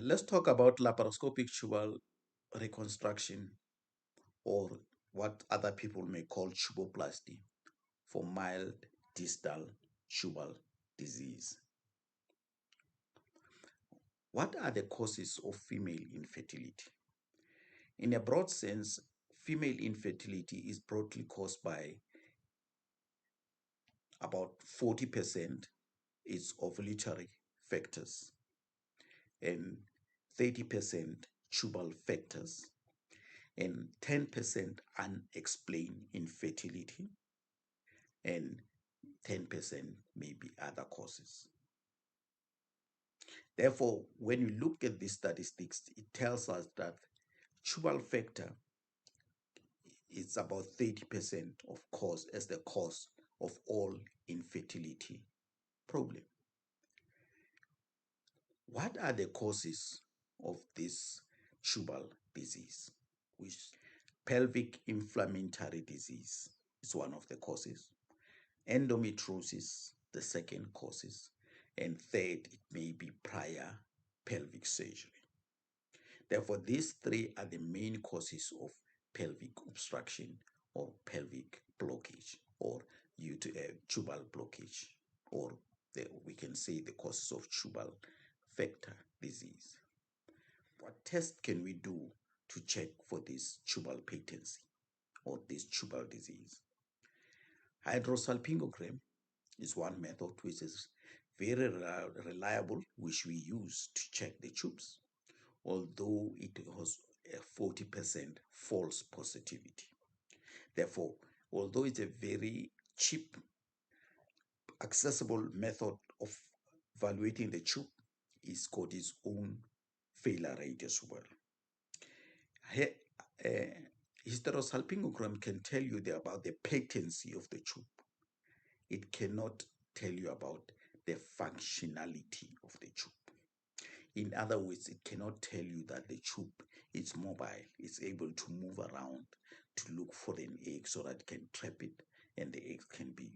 Let's talk about laparoscopic tubal reconstruction, or what other people may call tuboplasty, for mild distal tubal disease. What are the causes of female infertility? In a broad sense, female infertility is broadly caused by about 40% is ovulatory factors and 30% tubal factors and 10% unexplained infertility and 10% may be other causes. Therefore, when you look at these statistics, it tells us that tubal factor is about 30% of cause as the cause of all infertility problem. What are the causes of this tubal disease? Which pelvic inflammatory disease is one of the causes. Endometriosis, the second causes. And third, it may be prior pelvic surgery. Therefore, these three are the main causes of pelvic obstruction or pelvic blockage or tubal blockage, or we can say the causes of tubal factor disease. What test can we do to check for this tubal patency or this tubal disease? Hysterosalpingogram is one method which is very reliable, which we use to check the tubes, although it has a 40% false positivity. Therefore, although it's a very cheap, accessible method of evaluating the tube, it's got its own failure rate as well. Hysterosalpingogram can tell you about the patency of the tube. It cannot tell you about the functionality of the tube. In other words, it cannot tell you that the tube is mobile, it's able to move around to look for an egg so that it can trap it and the egg can be,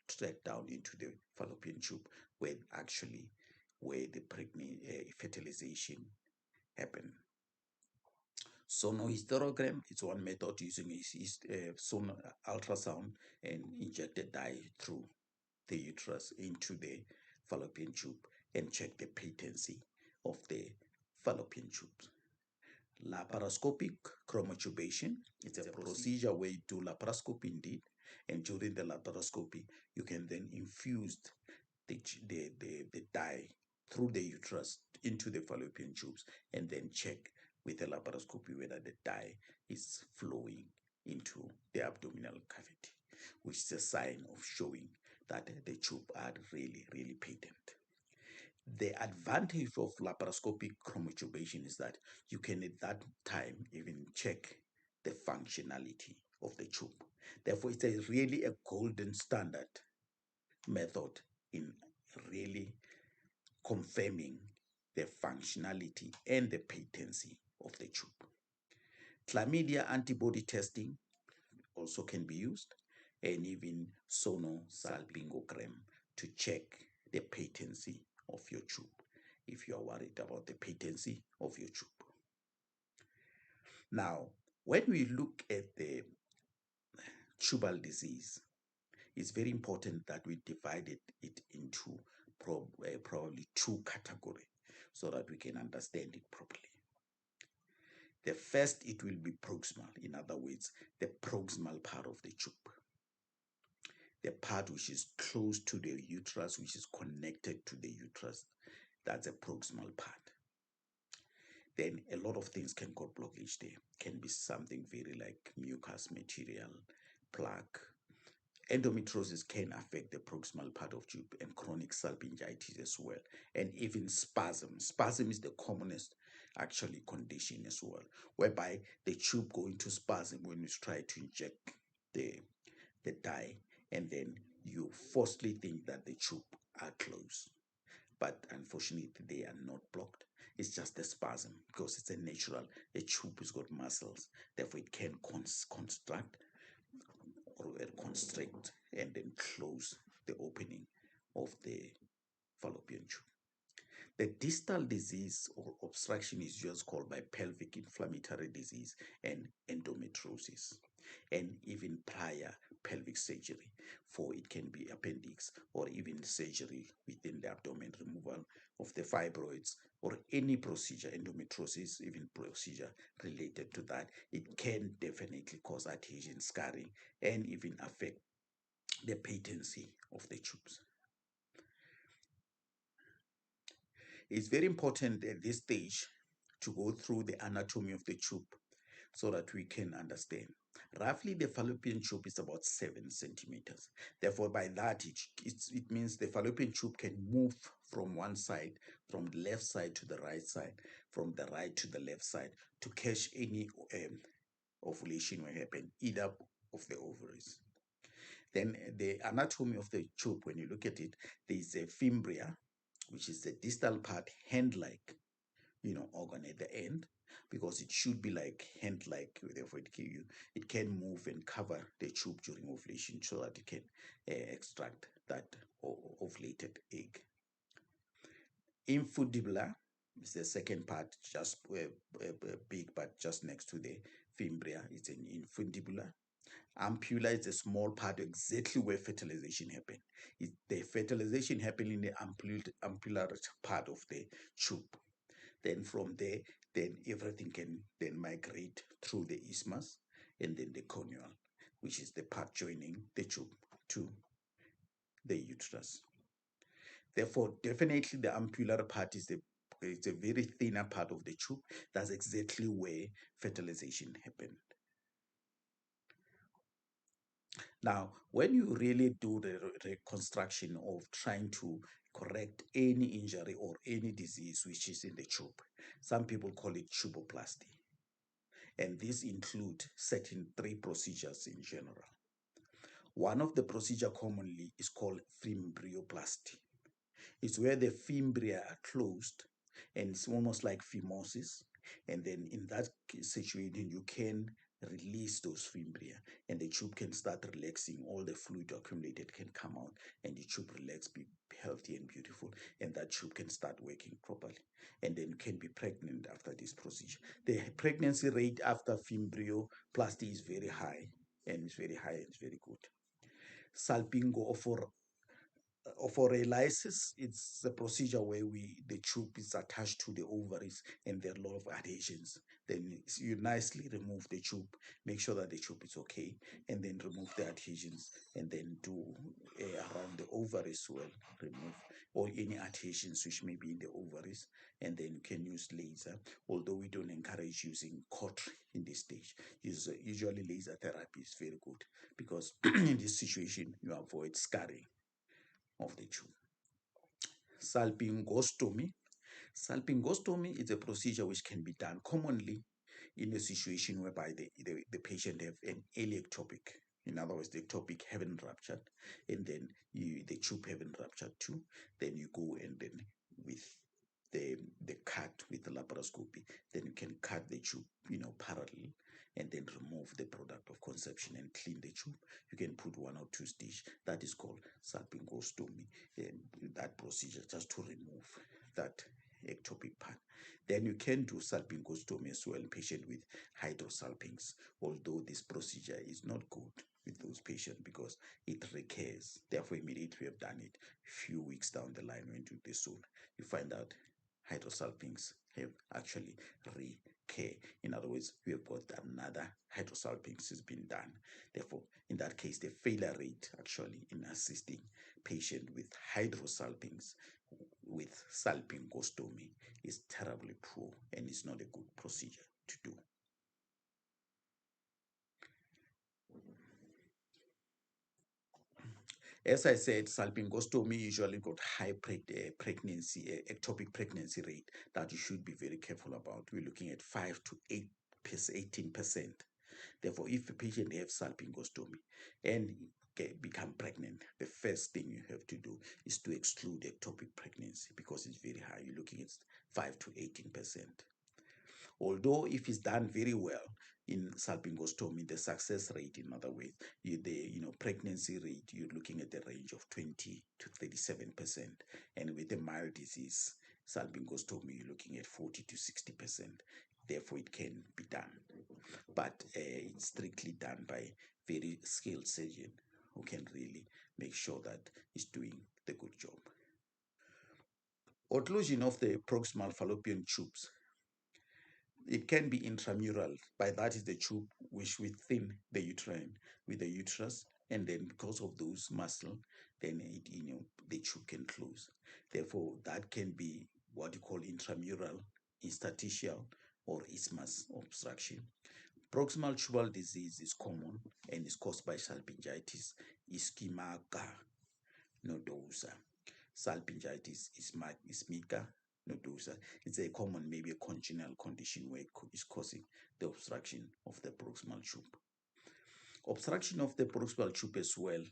tracked down into the fallopian tube where the fertilization happen. Sonohysterogram is one method using ultrasound and inject the dye through the uterus into the fallopian tube and check the patency of the fallopian tubes. Laparoscopic chromotubation, it's a procedure where you do laparoscopy indeed, and during the laparoscopy you can then infuse the dye through the uterus into the fallopian tubes and then check with the laparoscopy whether the dye is flowing into the abdominal cavity, which is a sign of showing that the tube are really, really patent. The advantage of laparoscopic chromotubation is that you can at that time even check the functionality of the tube. Therefore, it's really a golden standard method in really confirming the functionality and the patency of the tube. Chlamydia antibody testing also can be used, and even sonosalpingogram to check the patency of your tube if you are worried about the patency of your tube. Now, when we look at the tubal disease, it's very important that we divided it into probably two categories so that we can understand it properly. The first, it will be proximal, in other words, the proximal part of the tube. The part which is close to the uterus, which is connected to the uterus, that's a proximal part. Then a lot of things can cause blockage there. Can be something very like mucus material, plaque. Endometriosis can affect the proximal part of tube, and chronic salpingitis as well, and even spasm. Spasm is the commonest actually condition as well, whereby the tube go into spasm when you try to inject the dye, and then you falsely think that the tube are closed, but unfortunately they are not blocked. It's just a spasm because it's a natural. The tube has got muscles, therefore it can construct or constrict and then close the opening of the fallopian tube. The distal disease or obstruction is just called by pelvic inflammatory disease and endometriosis, and even prior pelvic surgery, for it can be appendix or even surgery within the abdomen, removal of the fibroids or any procedure, endometriosis, even procedure related to that. It can definitely cause adhesion, scarring, and even affect the patency of the tubes. It's very important at this stage to go through the anatomy of the tube so that we can understand. Roughly, the fallopian tube is about 7 centimeters. Therefore, by that, it means the fallopian tube can move from one side, from the left side to the right side, from the right to the left side, to catch any ovulation will happen, either of the ovaries. Then the anatomy of the tube, when you look at it, there is a fimbria, which is the distal part, hand-like, organ at the end, because it should be like hand-like. Therefore, it can move and cover the tube during ovulation so that it can extract that ovulated egg. Infundibula is the second part, just big, but just next to the fimbria. It's an infundibula. Ampulla is a small part exactly where fertilization happened. The fertilization happened in the ampullar part of the tube. Then from there, then everything can then migrate through the isthmus and then the connual, which is the part joining the tube to the uterus. Therefore, definitely the ampullar part is it's a very thinner part of the tube. That's exactly where fertilization happened. Now, when you really do the reconstruction of trying to correct any injury or any disease which is in the tube, some people call it tuboplasty. And these include certain 3 procedures in general. One of the procedure commonly is called fimbrioplasty. It's where the fimbria are closed and it's almost like phimosis. And then in that situation, you can release those fimbria and the tube can start relaxing. All the fluid accumulated can come out and the tube relax, be healthy and beautiful, and that tube can start working properly. And then you can be pregnant after this procedure. The pregnancy rate after fimbrioplasty is very high, and it's very high and it's very good. Salpingo ophorolysis, it's a procedure where the tube is attached to the ovaries and there are a lot of adhesions. Then you nicely remove the tube, make sure that the tube is okay, and then remove the adhesions, and then do around the ovaries well, remove or any adhesions which may be in the ovaries, and then you can use laser, although we don't encourage using cautery in this stage. Usually laser therapy is very good because in this situation you avoid scarring of the tube. Salpingostomy. Salpingostomy is a procedure which can be done commonly in a situation whereby the patient have an early ectopic. In other words, the ectopic haven't ruptured, and then the tube haven't ruptured too. Then you go and then with the cut with the laparoscopy, then you can cut the tube, parallel, and then remove the product of conception and clean the tube. You can put 1 or 2 stitches. That is called salpingostomy, that procedure, just to remove that ectopic part. Then you can do salpingostomy as well in patients with hydrosalpinx, although this procedure is not good with those patients because it recurs. Therefore, immediately we have done it, few weeks down the line when you do this soon, you find out hydrosalpinx have actually recur. In other words, we have got another hydrosalpinx has been done. Therefore, in that case, the failure rate actually in assisting patient with hydrosalpinx with salpingostomy is terribly poor and is not a good procedure to do. As I said, salpingostomy usually got high pregnancy, ectopic pregnancy rate that you should be very careful about. We're looking at 5 to 18%. Therefore, if a patient has salpingostomy and become pregnant, the first thing you have to do is to exclude ectopic pregnancy because it's very high. You're looking at 5 to 18%. Although if it's done very well in salpingostomy, the success rate, in other words, the pregnancy rate, you're looking at the range of 20 to 37%, and with a mild disease, salpingostomy, you're looking at 40 to 60%. Therefore, it can be done, but it's strictly done by very skilled surgeon who can really make sure that he's doing the good job. Occlusion of the proximal fallopian tubes. It can be intramural. By that is the tube which within the uterine with the uterus, and then because of those muscle, then the tube can close. Therefore, that can be what you call intramural, interstitial, or isthmus obstruction. Proximal tubal disease is common and is caused by salpingitis, ischemica nodosa. Salpingitis ischemica nodosa. It's a common, maybe a congenital condition where it is causing the obstruction of the proximal tube. Obstruction of the proximal tube as well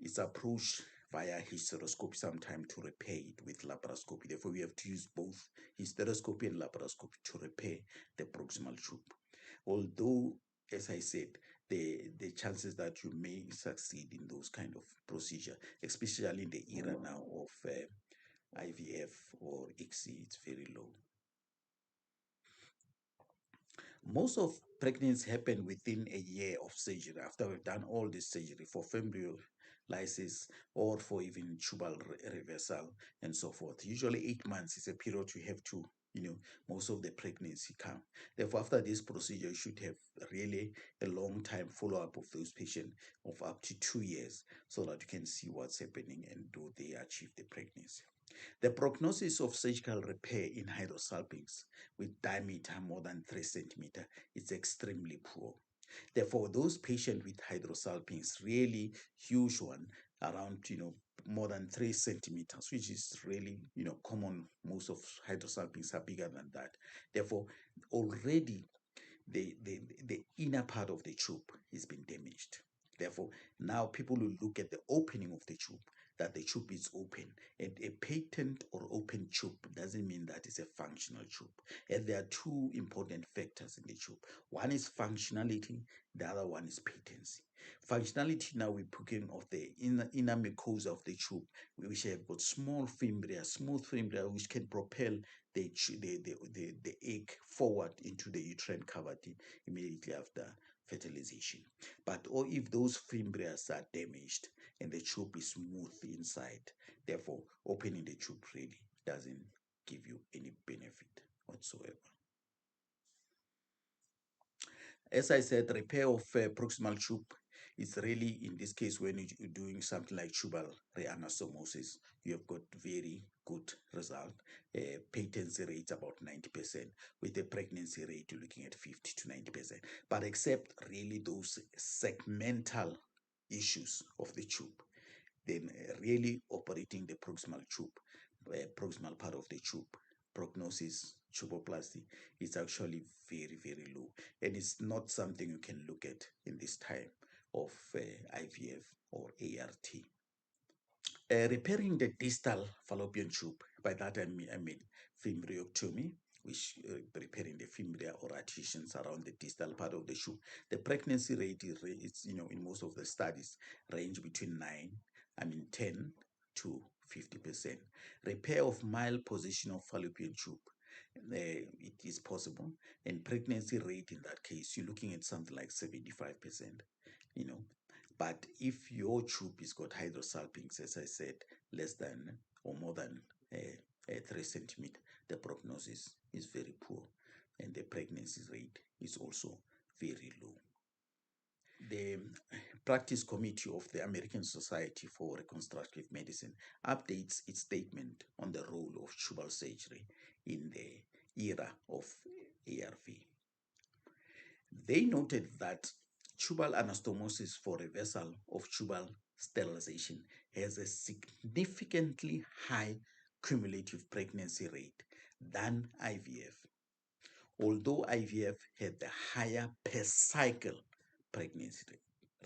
is approached via hysteroscopy sometime to repair it with laparoscopy. Therefore, we have to use both hysteroscopy and laparoscopy to repair the proximal tube. Although, as I said, the chances that you may succeed in those kind of procedure, especially in the era now of IVF or ICSI, it's very low. Most of pregnancies happen within a year of surgery after we've done all this surgery for lysis or for even tubal reversal and so forth. Usually 8 months is a period you have to, most of the pregnancy come. Therefore, after this procedure, you should have really a long time follow-up of those patients of up to 2 years so that you can see what's happening and do they achieve the pregnancy. The prognosis of surgical repair in hydrosalpinx with diameter more than 3 centimeters is extremely poor. Therefore, those patients with hydrosalpinx, really huge one, around more than 3 centimeters, which is really common. Most of hydrosalpinx are bigger than that. Therefore, already the inner part of the tube has been damaged. Therefore, now people will look at the opening of the tube, that the tube is open. And a patent or open tube doesn't mean that it's a functional tube. And there are two important factors in the tube. One is functionality, the other one is patency. Functionality, now we're putting of the inner mucosa of the tube, which have got small fimbriae, smooth fimbriae, which can propel the egg forward into the uterine cavity immediately after fertilization. But or if those fimbriae are damaged and the tube is smooth inside, therefore opening the tube really doesn't give you any benefit whatsoever. As I said, repair of proximal tube is really, in this case, when you're doing something like tubal reanastomosis, you have got very good result. Patency rate about 90%. With the pregnancy rate, you're looking at 50 to 90%. But except really those segmental issues of the tube, then really operating the proximal tube, proximal part of the tube, prognosis, tuboplasty, is actually very, very low. And it's not something you can look at in this time of IVF or ART. Repairing the distal fallopian tube, by that I mean fimbriectomy, which repairing the fimbria or adhesions around the distal part of the tube. The pregnancy rate is in most of the studies range between 10 to 50%. Repair of malposition of fallopian tube, it is possible, and pregnancy rate in that case you're looking at something like 75%. But if your tube is got hydrosalpinx, as I said, less than or more than 3 centimeters, the prognosis is very poor and the pregnancy rate is also very low. The practice committee of the American Society for Reconstructive Medicine updates its statement on the role of tubal surgery in the era of ARV. They noted that tubal anastomosis for reversal of tubal sterilization has a significantly high cumulative pregnancy rate than IVF, although IVF had the higher per cycle pregnancy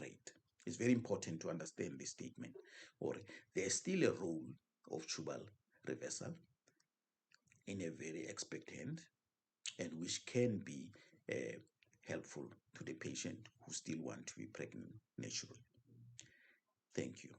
rate. It's very important to understand this statement. Or there's still a role of tubal reversal in a very expectant and which can be helpful to the patient who still want to be pregnant naturally. Thank you.